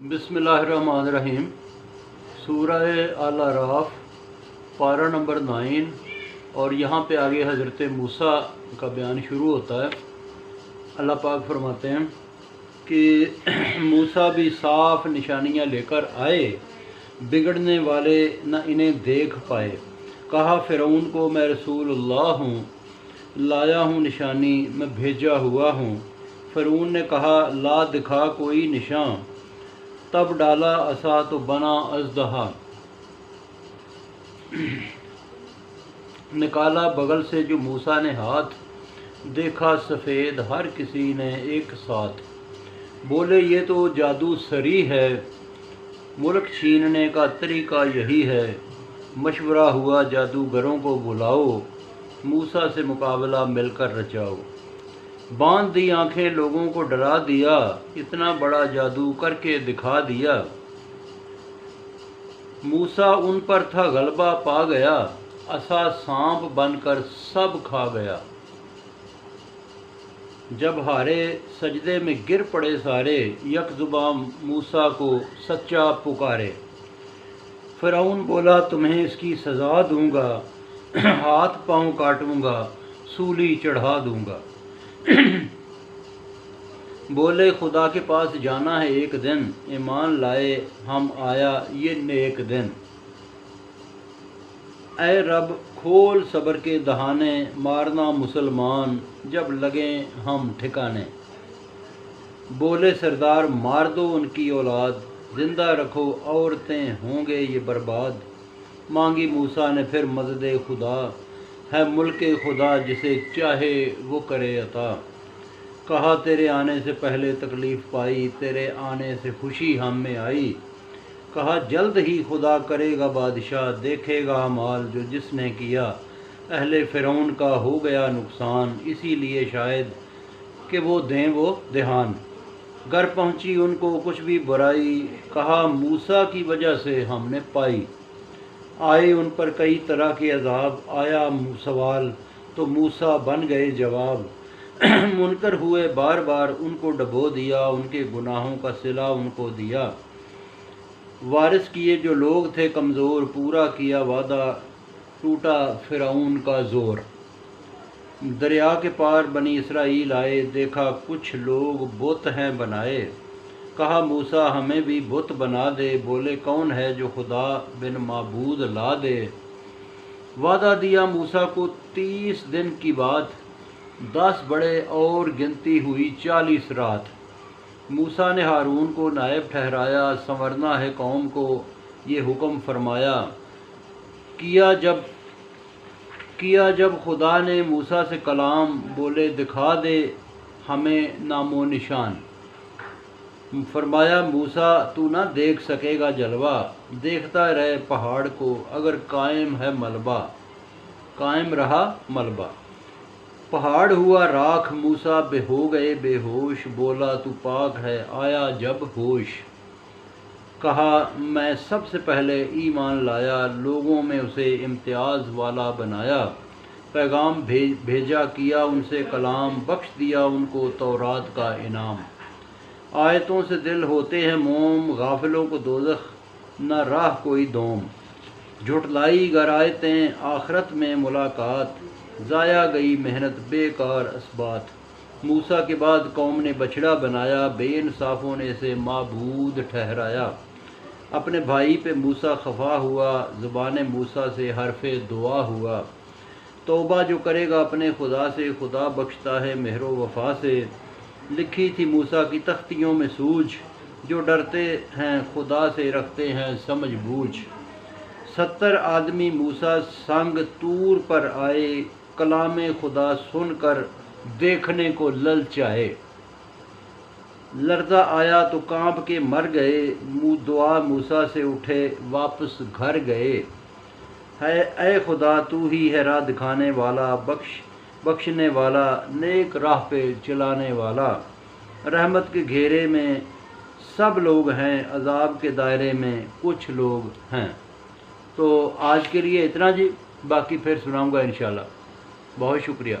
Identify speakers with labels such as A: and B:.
A: बिस्मिल्लाहिर्रहमानिर्रहीम। सूरह अल-अराफ पारा नंबर 9 और यहाँ पे आगे हज़रत मूसा का बयान शुरू होता है। अल्लाह पाक फरमाते हैं कि मूसा भी साफ़ निशानियाँ लेकर आए, बिगड़ने वाले न इन्हें देख पाए। कहा फ़िरौन को मैं रसूलुल्लाह हूँ, लाया हूँ निशानी, मैं भेजा हुआ हूँ। फ़िरौन ने कहा ला दिखा कोई निशान। तब डाला असा तो बना अजदहा, निकाला बगल से जो मूसा ने हाथ, देखा सफ़ेद हर किसी ने एक साथ। बोले ये तो जादू सरी है, मुल्क छीनने का तरीका यही है। मशवरा हुआ जादूगरों को बुलाओ, मूसा से मुकाबला मिलकर रचाओ। बांध दी आंखें लोगों को डरा दिया, इतना बड़ा जादू करके दिखा दिया। मूसा उन पर था गलबा पा गया, असा सांप बनकर सब खा गया। जब हारे सजदे में गिर पड़े सारे, यकजुबा मूसा को सच्चा पुकारे। फ़िरौन बोला तुम्हें इसकी सज़ा दूंगा, हाथ पाँव काटूंगा, सूली चढ़ा दूंगा। बोले खुदा के पास जाना है एक दिन, ईमान लाए हम आया ये नेक दिन। ऐ रब खोल सब्र के दहाने, मारना मुसलमान जब लगे हम ठिकाने। बोले सरदार मार दो उनकी औलाद, जिंदा रखो औरतें होंगे ये बर्बाद। मांगी मूसा ने फिर मदद खुदा, है मुल्क खुदा जिसे चाहे वो करे अता। कहा तेरे आने से पहले तकलीफ़ पाई, तेरे आने से खुशी हम में आई। कहा जल्द ही खुदा करेगा बादशाह, देखेगा माल जो जिसने किया। अहले फ़िरौन का हो गया नुकसान, इसीलिए शायद कि वो दें वो ध्यान। घर पहुंची उनको कुछ भी बुराई, कहा मूसा की वजह से हमने पाई। आए उन पर कई तरह के अजाब, आया सवाल तो मूसा बन गए जवाब। मुनकर हुए बार बार उनको डबो दिया, उनके गुनाहों का सिला उनको दिया। वारिस किए जो लोग थे कमज़ोर, पूरा किया वादा टूटा फ़िरौन का ज़ोर। दरिया के पार बनी इसराइल आए, देखा कुछ लोग बुत हैं बनाए। कहा मूसा हमें भी बुत बना दे, बोले कौन है जो खुदा बिन माबूद ला दे। वादा दिया मूसा को 30 दिन की बात, 10 बड़े और गिनती हुई 40 रात। मूसा ने हारून को नायब ठहराया, संवरना है कौम को ये हुक्म फरमाया। किया जब खुदा ने मूसा से कलाम, बोले दिखा दे हमें नामो निशान। फरमाया मूसा तू ना देख सकेगा जलवा, देखता रहे पहाड़ को अगर कायम है मलबा। कायम रहा मलबा, पहाड़ हुआ राख, मूसा हो गए बेहोश। बोला तू पाक है, आया जब होश। कहा मैं सबसे पहले ईमान लाया, लोगों में उसे इम्तियाज़ वाला बनाया। पैगाम भेजा किया उनसे कलाम, बख्श दिया उनको तौरात का इनाम। आयतों से दिल होते हैं मोम, गाफिलों को दोज़ख न राह कोई दोम। झुटलाई गर आयतें आखरत में मुलाकात, ज़ाया गई मेहनत बेकार असबात। मूसा के बाद कौम ने बछड़ा बनाया, बेइंसाफ़ों ने इसे माबूद ठहराया। अपने भाई पे मूसा खफा हुआ, ज़ुबान मूसा से हरफ़े दुआ हुआ। तौबा जो करेगा अपने खुदा से, खुदा बख्शता है मेहरो वफ़ा से। लिखी थी मूसा की तख्तियों में सूझ, जो डरते हैं खुदा से रखते हैं समझ बूझ। 70 आदमी मूसा संग तूर पर आए, कलामे खुदा सुनकर देखने को ललचाए। लर्ज़ा आया तो कांप के मर गए, दुआ मूसा से उठे वापस घर गए। है ऐ खुदा तू ही है राह दिखाने वाला, बख्शने वाला, नेक राह पे चलाने वाला। रहमत के घेरे में सब लोग हैं, अजाब के दायरे में कुछ लोग हैं। तो आज के लिए इतना जी, बाकी फिर सुनाऊंगा इंशाल्लाह। बहुत शुक्रिया।